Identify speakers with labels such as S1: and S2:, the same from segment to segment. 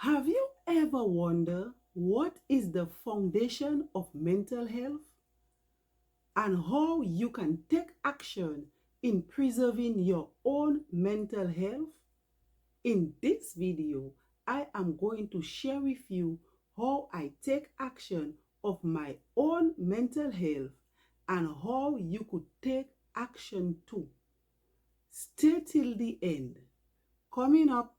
S1: Have you ever wondered what is the foundation of mental health and how you can take action in preserving your own mental health? In this video, I am going to share with you how I take action of my own mental health and how you could take action too. Stay till the end. Coming up.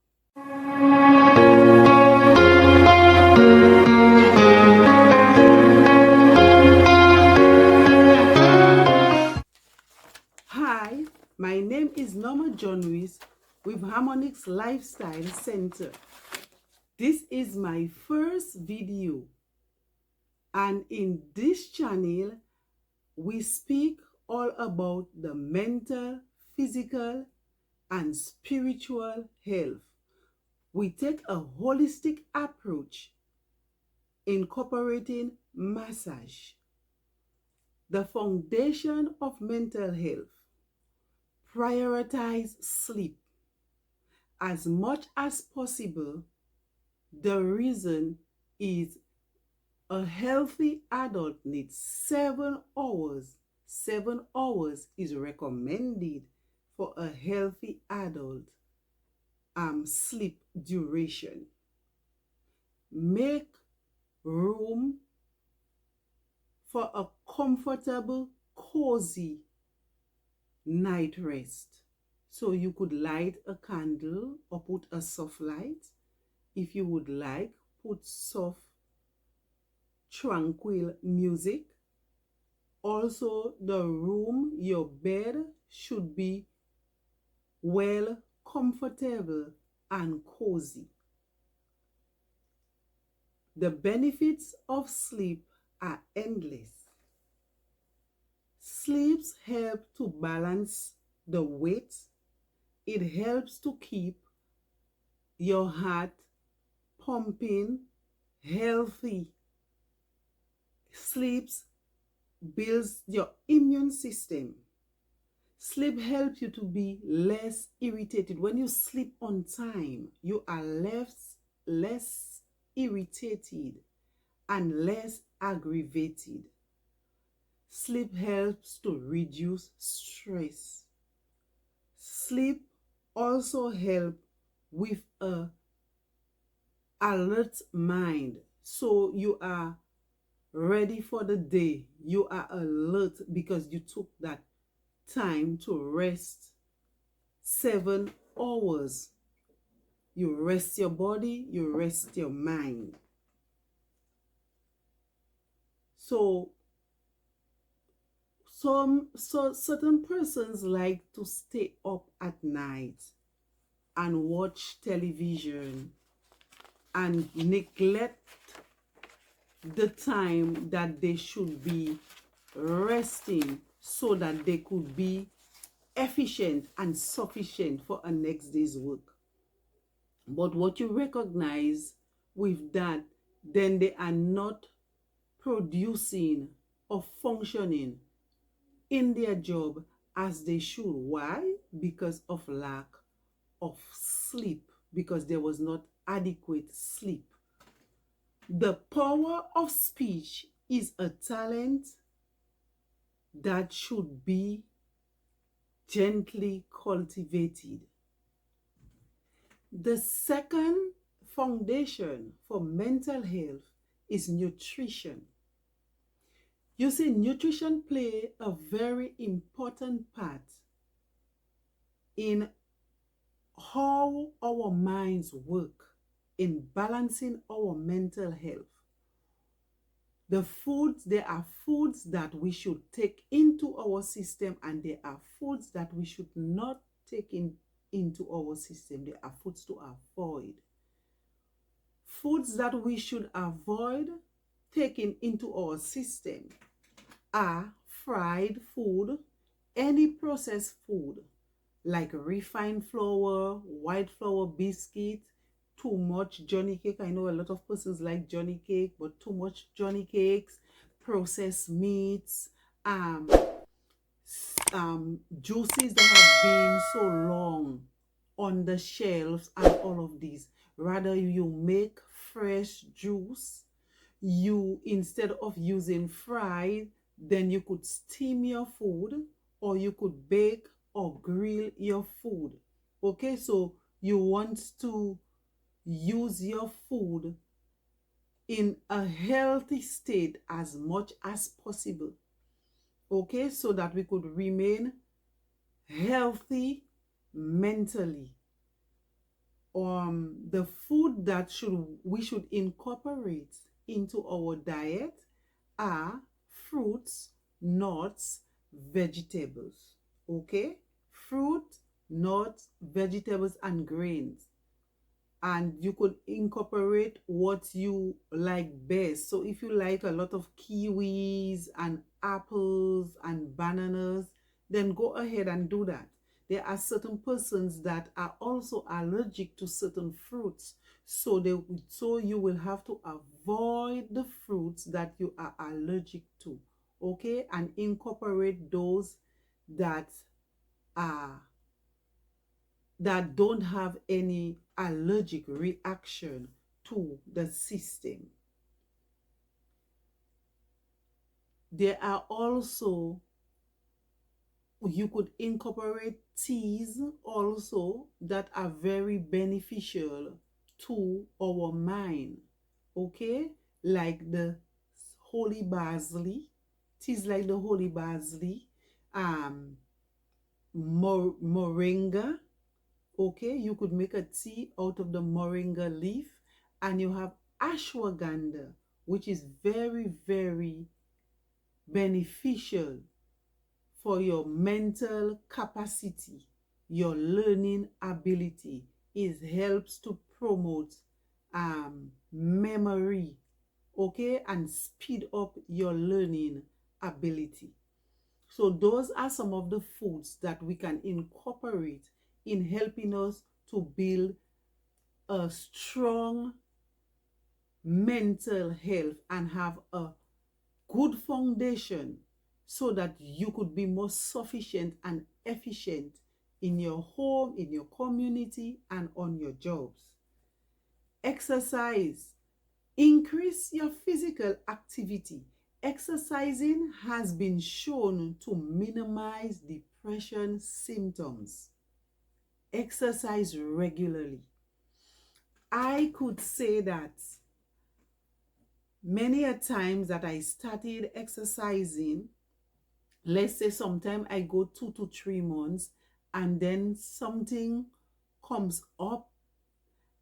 S1: Hi, my name is Norma John Lewis with Harmonix Lifestyle Center. This is my first video, and in this channel, we speak all about the mental, physical, and spiritual health. We take a holistic approach, incorporating massage, the foundation of mental health. Prioritize sleep as much as possible. The reason is a healthy adult needs 7 hours. 7 hours is recommended for a healthy adult sleep duration. Make room for a comfortable, cozy night rest. So you could light a candle or put a soft light. If you would like, put soft, tranquil music. Also, the room, your bed should be well, comfortable, and cozy. The benefits of sleep are endless. Sleeps help to balance the weight. It helps to keep your heart pumping healthy. Sleeps builds your immune system. Sleep helps you to be less irritated. When you sleep on time, you are less irritated and less aggravated. Sleep helps to reduce stress. Sleep also helps with a alert mind. So you are ready for the day. You are alert because you took that time to rest 7 hours. You rest your body, you rest your mind. So certain persons like to stay up at night and watch television and neglect the time that they should be resting so that they could be efficient and sufficient for a next day's work. But what you recognize with that, then they are not producing or functioning in their job as they should. Why? Because of lack of sleep, because there was not adequate sleep. The power of speech is a talent that should be gently cultivated. The second foundation for mental health is nutrition. You see, nutrition plays a very important part in how our minds work, in balancing our mental health. There are foods that we should take into our system, and there are foods that we should not take into our system. There are foods to avoid. Foods that we should avoid taking into our system are fried food, any processed food, like refined flour, white flour biscuit, too much Johnny cake. I know a lot of persons like Johnny cake, but too much Johnny cakes, processed meats, juices that have been so long on the shelves and all of these. Rather, you make fresh juice. You, instead of using fried, then you could steam your food, or you could bake or grill your food. Okay, so you want to use your food in a healthy state as much as possible. Okay, so that we could remain healthy mentally. The food that we should incorporate into our diet are fruits, nuts, vegetables. Okay, fruit, nuts, vegetables, and grains. And you could incorporate what you like best. So if you like a lot of kiwis and apples and bananas, then go ahead and do that. There are certain persons that are also allergic to certain fruits. So you will have to avoid the fruits that you are allergic to. Okay? And incorporate those that are that don't have any allergic reaction to the system. There are also, you could incorporate teas also that are very beneficial to our mind. Okay, like the holy basil, teas like the holy basil, moringa. Okay, you could make a tea out of the moringa leaf, and you have ashwagandha, which is very, very beneficial for your mental capacity, your learning ability. It helps to promote memory, okay, and speed up your learning ability. So those are some of the foods that we can incorporate in helping us to build a strong mental health and have a good foundation, so that you could be more sufficient and efficient in your home, in your community, and on your jobs. Exercise. Increase your physical activity. Exercising has been shown to minimize depression symptoms. Exercise regularly. I could say that many a times that I started exercising, let's say sometime I go 2 to 3 months, and then something comes up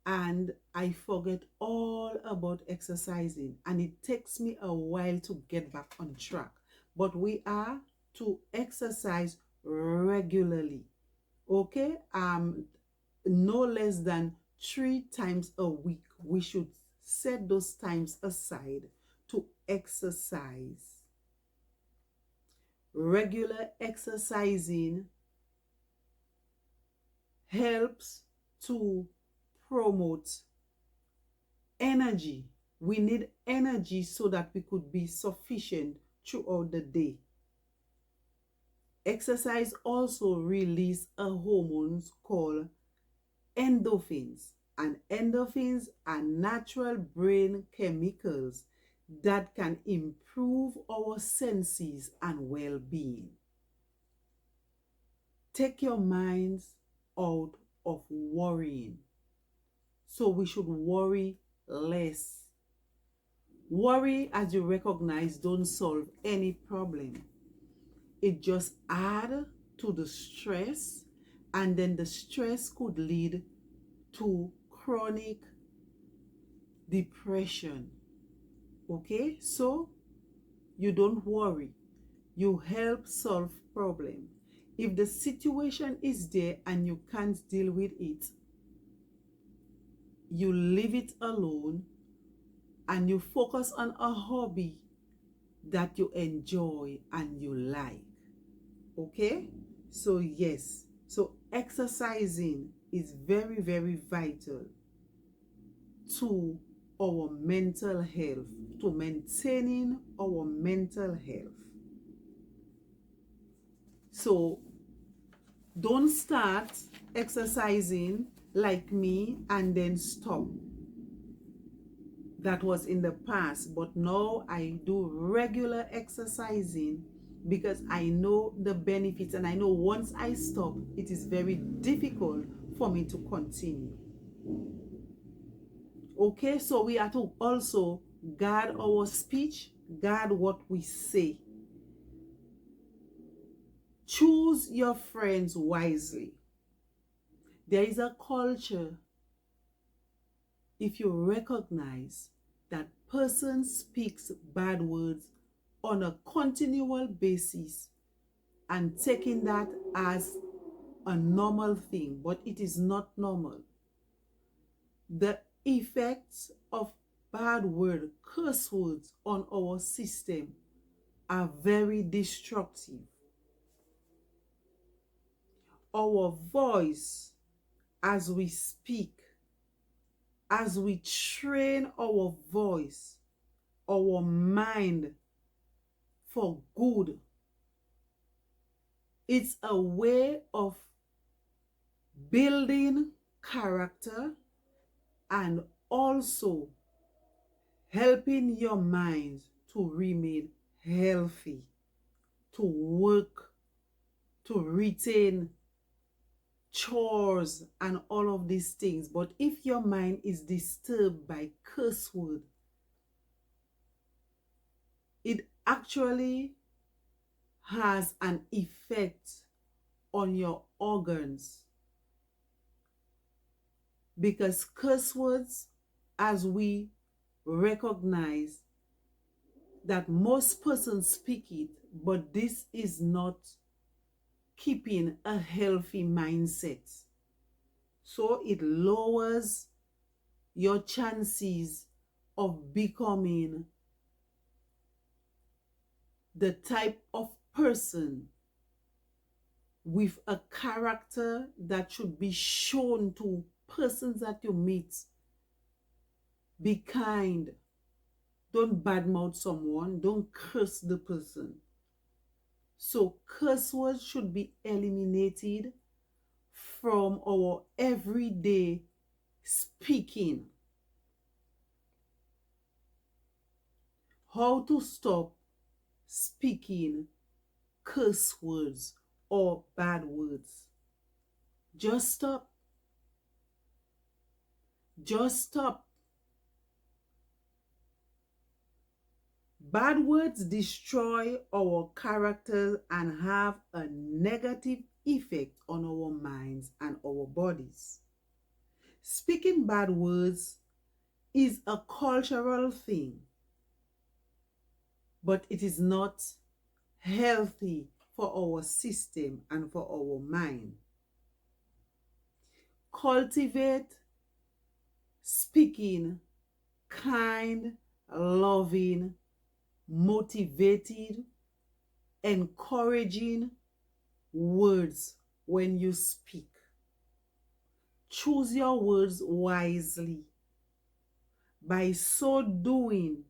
S1: and I forget all about exercising, and it takes me a while to get back on track. But we are to exercise regularly. Okay, no less than 3 times a week. We should set those times aside to exercise. Regular exercising helps to promote energy. We need energy so that we could be sufficient throughout the day. Exercise also releases a hormones called endorphins, and endorphins are natural brain chemicals that can improve our senses and well-being. Take your minds out of worrying. So we should worry less. Worry, as you recognize, don't solve any problem. It just adds to the stress, and then the stress could lead to chronic depression. Okay, so you don't worry, you help solve problem. If the situation is there and you can't deal with it, you leave it alone and you focus on a hobby that you enjoy and you like. Okay, so yes, so exercising is very, very vital to our mental health, to maintaining our mental health. So Don't start exercising like me and then stop. That was in the past, but now I do regular exercising because I know the benefits, and I know once I stop, it is very difficult for me to continue. Okay, so we are to also guard our speech, guard what we say. Choose your friends wisely. There is a culture, if you recognize that person speaks bad words on a continual basis and taking that as a normal thing, but it is not normal. The effects of bad word, curse words on our system are very destructive. Our voice, as we speak, as we train our voice, our mind for good, it's a way of building character and also helping your mind to remain healthy, to work, to retain chores and all of these things. But if your mind is disturbed by curse word, it actually has an effect on your organs, because curse words, as we recognize that most persons speak it, but this is not keeping a healthy mindset. So it lowers your chances of becoming the type of person with a character that should be shown to persons that you meet. Be kind. Don't badmouth someone. Don't curse the person. So curse words should be eliminated from our everyday speaking. How to stop speaking curse words or bad words? Just stop. Just stop. Bad words destroy our character and have a negative effect on our minds and our bodies. Speaking bad words is a cultural thing, but it is not healthy for our system and for our mind. Cultivate speaking kind, loving, motivated, encouraging words when you speak. Choose your words wisely. By so doing,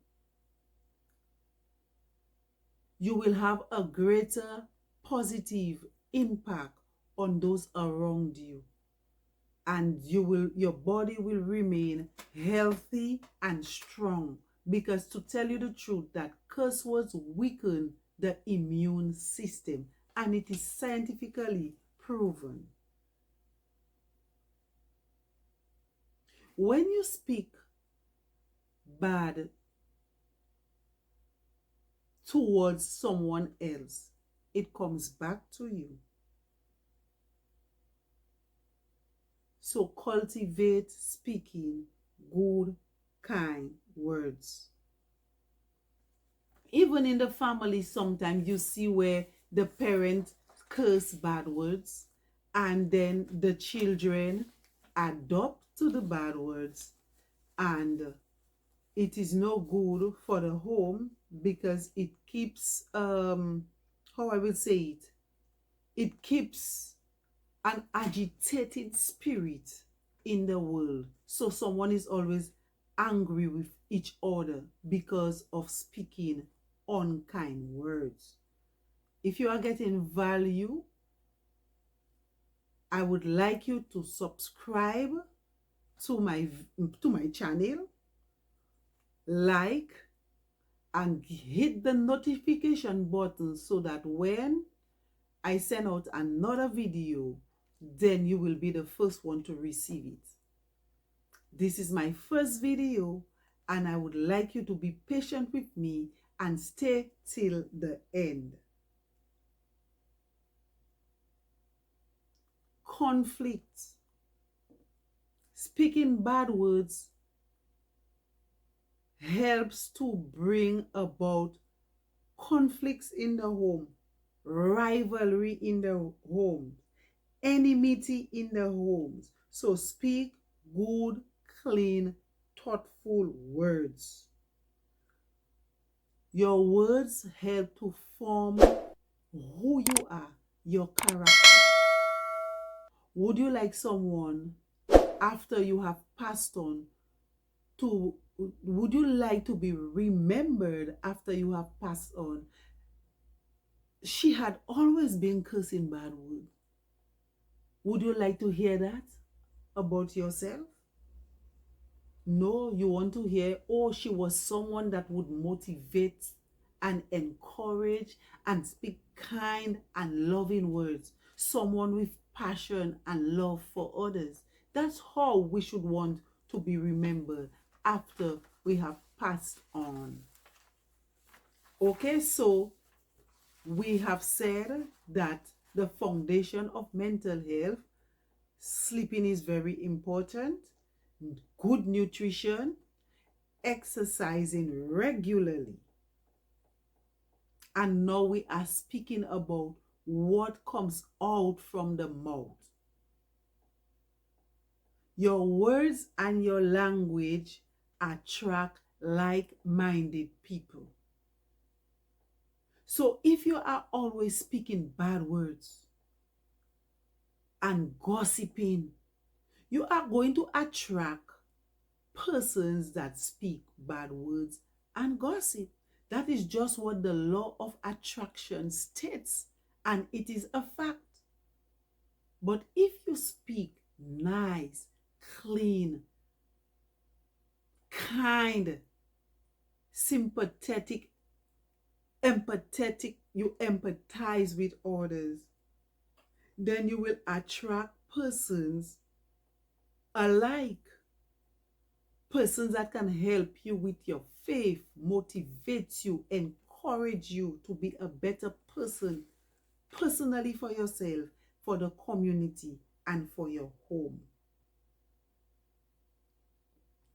S1: you will have a greater positive impact on those around you, and your body will remain healthy and strong, because to tell you the truth, that curse words weaken the immune system, and it is scientifically proven. When you speak bad towards someone else, it comes back to you. So cultivate speaking good, kind words. Even in the family, sometimes you see where the parents curse bad words and then the children adopt to the bad words, and it is no good for the home, because it keeps how I will say it, it keeps an agitated spirit in the world. So someone is always angry with each other because of speaking unkind words. If you are getting value I would like you to subscribe to my channel, like, and hit the notification button so that when I send out another video, then you will be the first one to receive it. This is my first video, and I would like you to be patient with me and stay till the end. Conflict. Speaking bad words helps to bring about conflicts in the home, rivalry in the home, enmity in the homes. So speak good, clean, thoughtful words. Your words help to form who you are, your character. Would you like someone, after you have passed on, would you like to be remembered after you have passed on? She had always been cursing bad words. Would you like to hear that about yourself? No, you want to hear, oh, she was someone that would motivate and encourage and speak kind and loving words. Someone with passion and love for others. That's how we should want to be remembered after we have passed on. Okay, so we have said that the foundation of mental health, sleeping is very important, good nutrition, exercising regularly. And now we are speaking about what comes out from the mouth. Your words and your language attract like-minded people. So if you are always speaking bad words and gossiping, you are going to attract persons that speak bad words and gossip. That is just what the law of attraction states, and it is a fact. But if you speak nice, clean, kind, sympathetic, empathetic, you empathize with others, then you will attract persons alike. Persons that can help you with your faith, motivate you, encourage you to be a better person, personally for yourself, for the community, and for your home.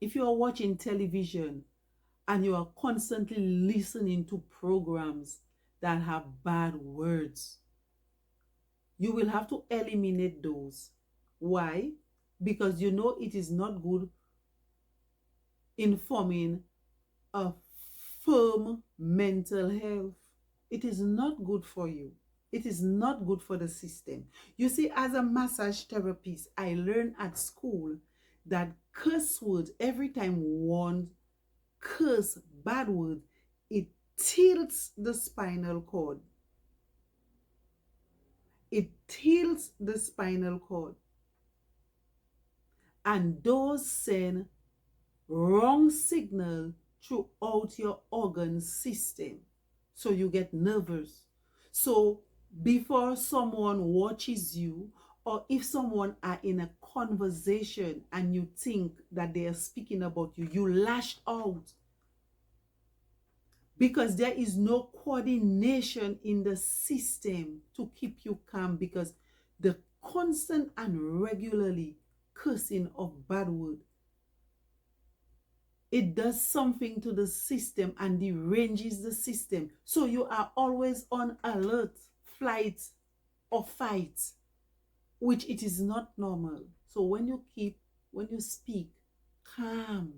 S1: If you are watching television and you are constantly listening to programs that have bad words, you will have to eliminate those. Why? Because you know it is not good in forming a firm mental health. It is not good for you. It is not good for the system. You see, as a massage therapist, I learned at school that curse words, every time one curse bad word, it tilts the spinal cord. It tilts the spinal cord. And those send wrong signal throughout your organ system. So you get nervous. So before someone watches you, or if someone are in a conversation and you think that they are speaking about you, you lash out. Because there is no coordination in the system to keep you calm, because the constant and regularly cursing of bad word, it does something to the system and deranges the system. So you are always on alert, flight or fight, which it is not normal. So when you speak calm,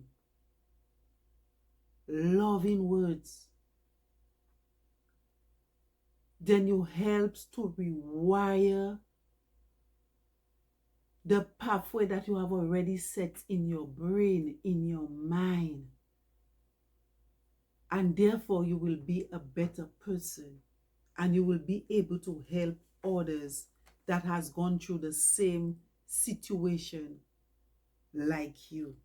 S1: loving words, then you help to rewire the pathway that you have already set in your brain, in your mind. And therefore you will be a better person, and you will be able to help others that has gone through the same situation like you.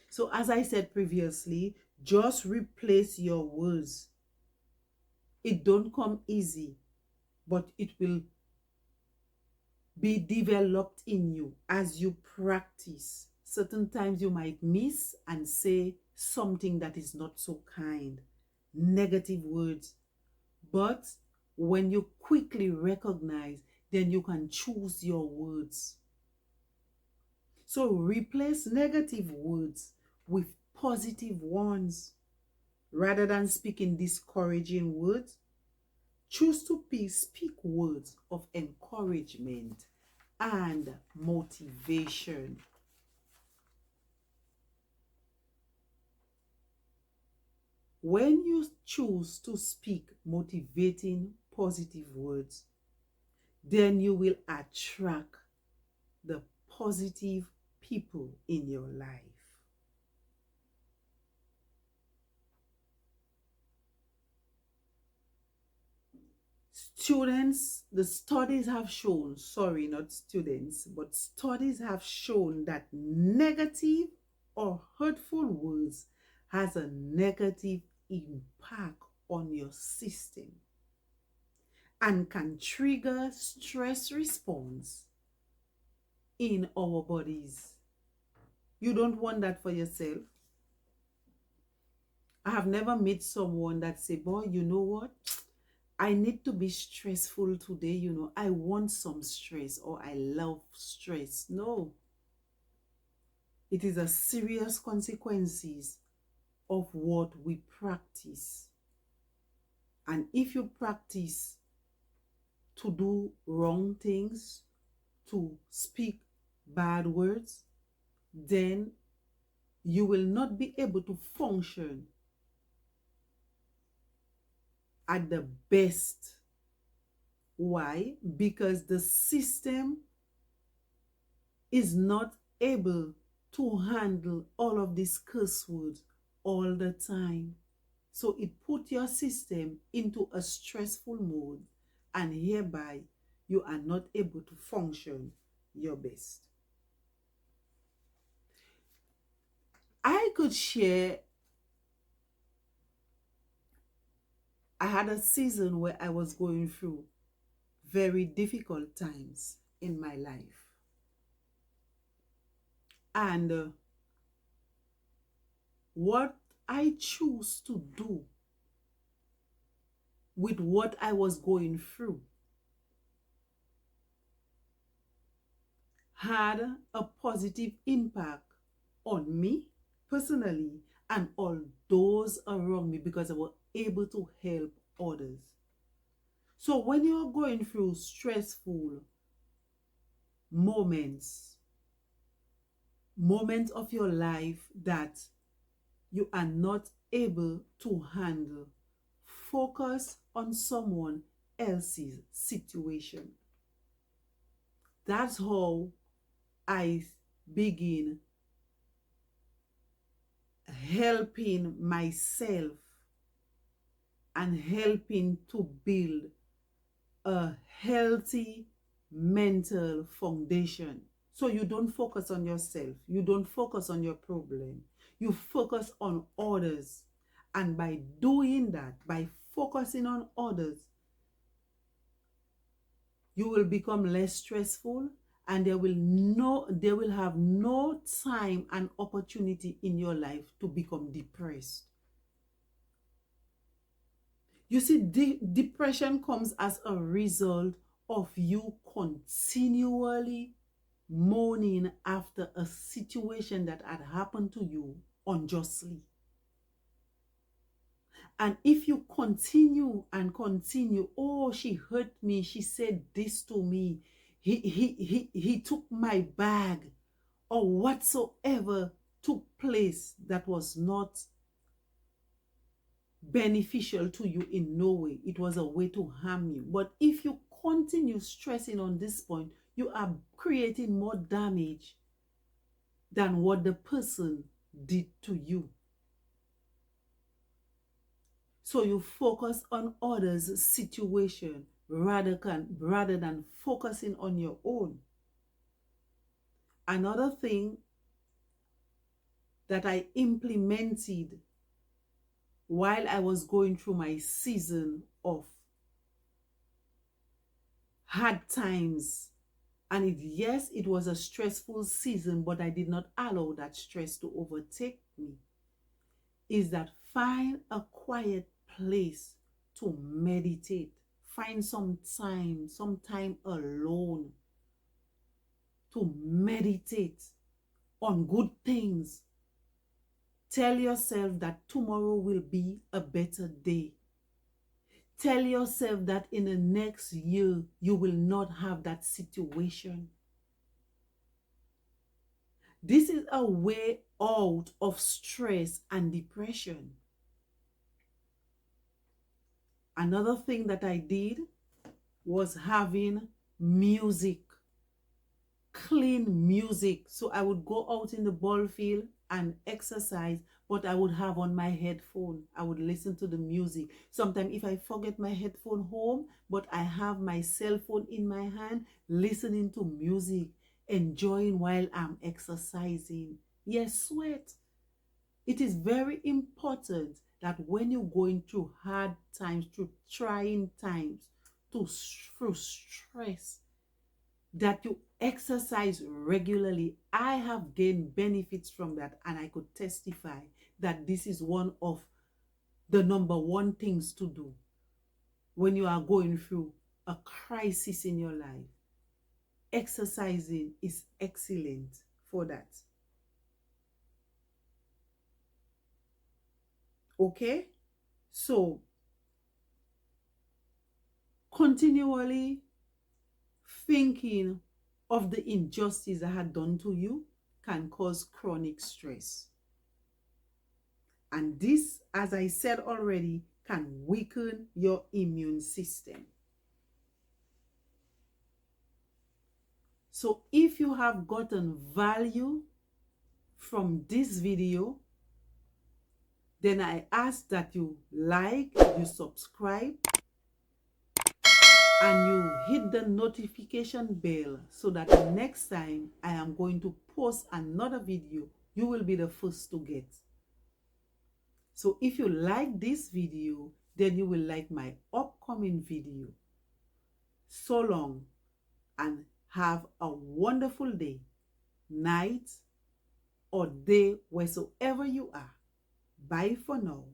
S1: So as I said previously, just replace your words. It don't come easy, but it will be developed in you as you practice. Certain times you might miss and say something that is not so kind, negative words. But when you quickly recognize, then you can choose your words. So replace negative words with positive ones. Rather than speaking discouraging words, choose to speak words of encouragement and motivation. When you choose to speak motivating, positive words, then you will attract the positive people in your life. Students, the studies have shown, sorry, not students, but studies have shown that negative or hurtful words has a negative impact on your system and can trigger stress response in our bodies. You don't want that for yourself. I have never met someone that say, boy, you know what? I need to be stressful today, you know. I want some stress, or I love stress. No. It is a serious consequences of what we practice. And if you practice to do wrong things, to speak bad words, then you will not be able to function at the best. Why? Because the system is not able to handle all of these curse words all the time. So it put your system into a stressful mode, and hereby you are not able to function your best. I could share, I had a season where I was going through very difficult times in my life. And what I choose to do with what I was going through had a positive impact on me personally and all those around me, because I was able to help others. So when you're going through stressful moments of your life that you are not able to handle, focus on someone else's situation. That's how I begin helping myself and helping to build a healthy mental foundation. So you don't focus on yourself. You don't focus on your problem. You focus on others. And by doing that, by focusing on others, you will become less stressful, and there will have no time and opportunity in your life to become depressed. You see, depression comes as a result of you continually mourning after a situation that had happened to you unjustly. And if you continue and continue, oh, she hurt me, she said this to me, he took my bag, or whatsoever took place that was not beneficial to you in no way. It was a way to harm you. But if you continue stressing on this point, you are creating more damage than what the person did to you. So you focus on others' situation rather than focusing on your own. Another thing that I implemented while I was going through my season of hard times, and yes, it was a stressful season, but I did not allow that stress to overtake me, is that find a quiet place to meditate. Find some time alone to meditate on good things. Tell yourself that tomorrow will be a better day. Tell yourself that in the next year, you will not have that situation. This is a way out of stress and depression. Another thing that I did was having music, clean music. So I would go out in the ball field and exercise, but I would have on my headphone. I would listen to the music. Sometimes if I forget my headphone home, but I have my cell phone in my hand, listening to music, enjoying while I'm exercising. Yes, sweat. It is very important that when you're going through hard times, through trying times, through stress, that you exercise regularly. I have gained benefits from that, and I could testify that this is one of the number one things to do when you are going through a crisis in your life. Exercising is excellent for that. Okay? So, continually thinking of the injustice that had done to you can cause chronic stress. And this, as I said already, can weaken your immune system. So if you have gotten value from this video, then I ask that you like, you subscribe, and you hit the notification bell so that the next time I am going to post another video, you will be the first to get. So if you like this video, then you will like my upcoming video. So long, and have a wonderful day, night, or day, wheresoever you are. Bye for now.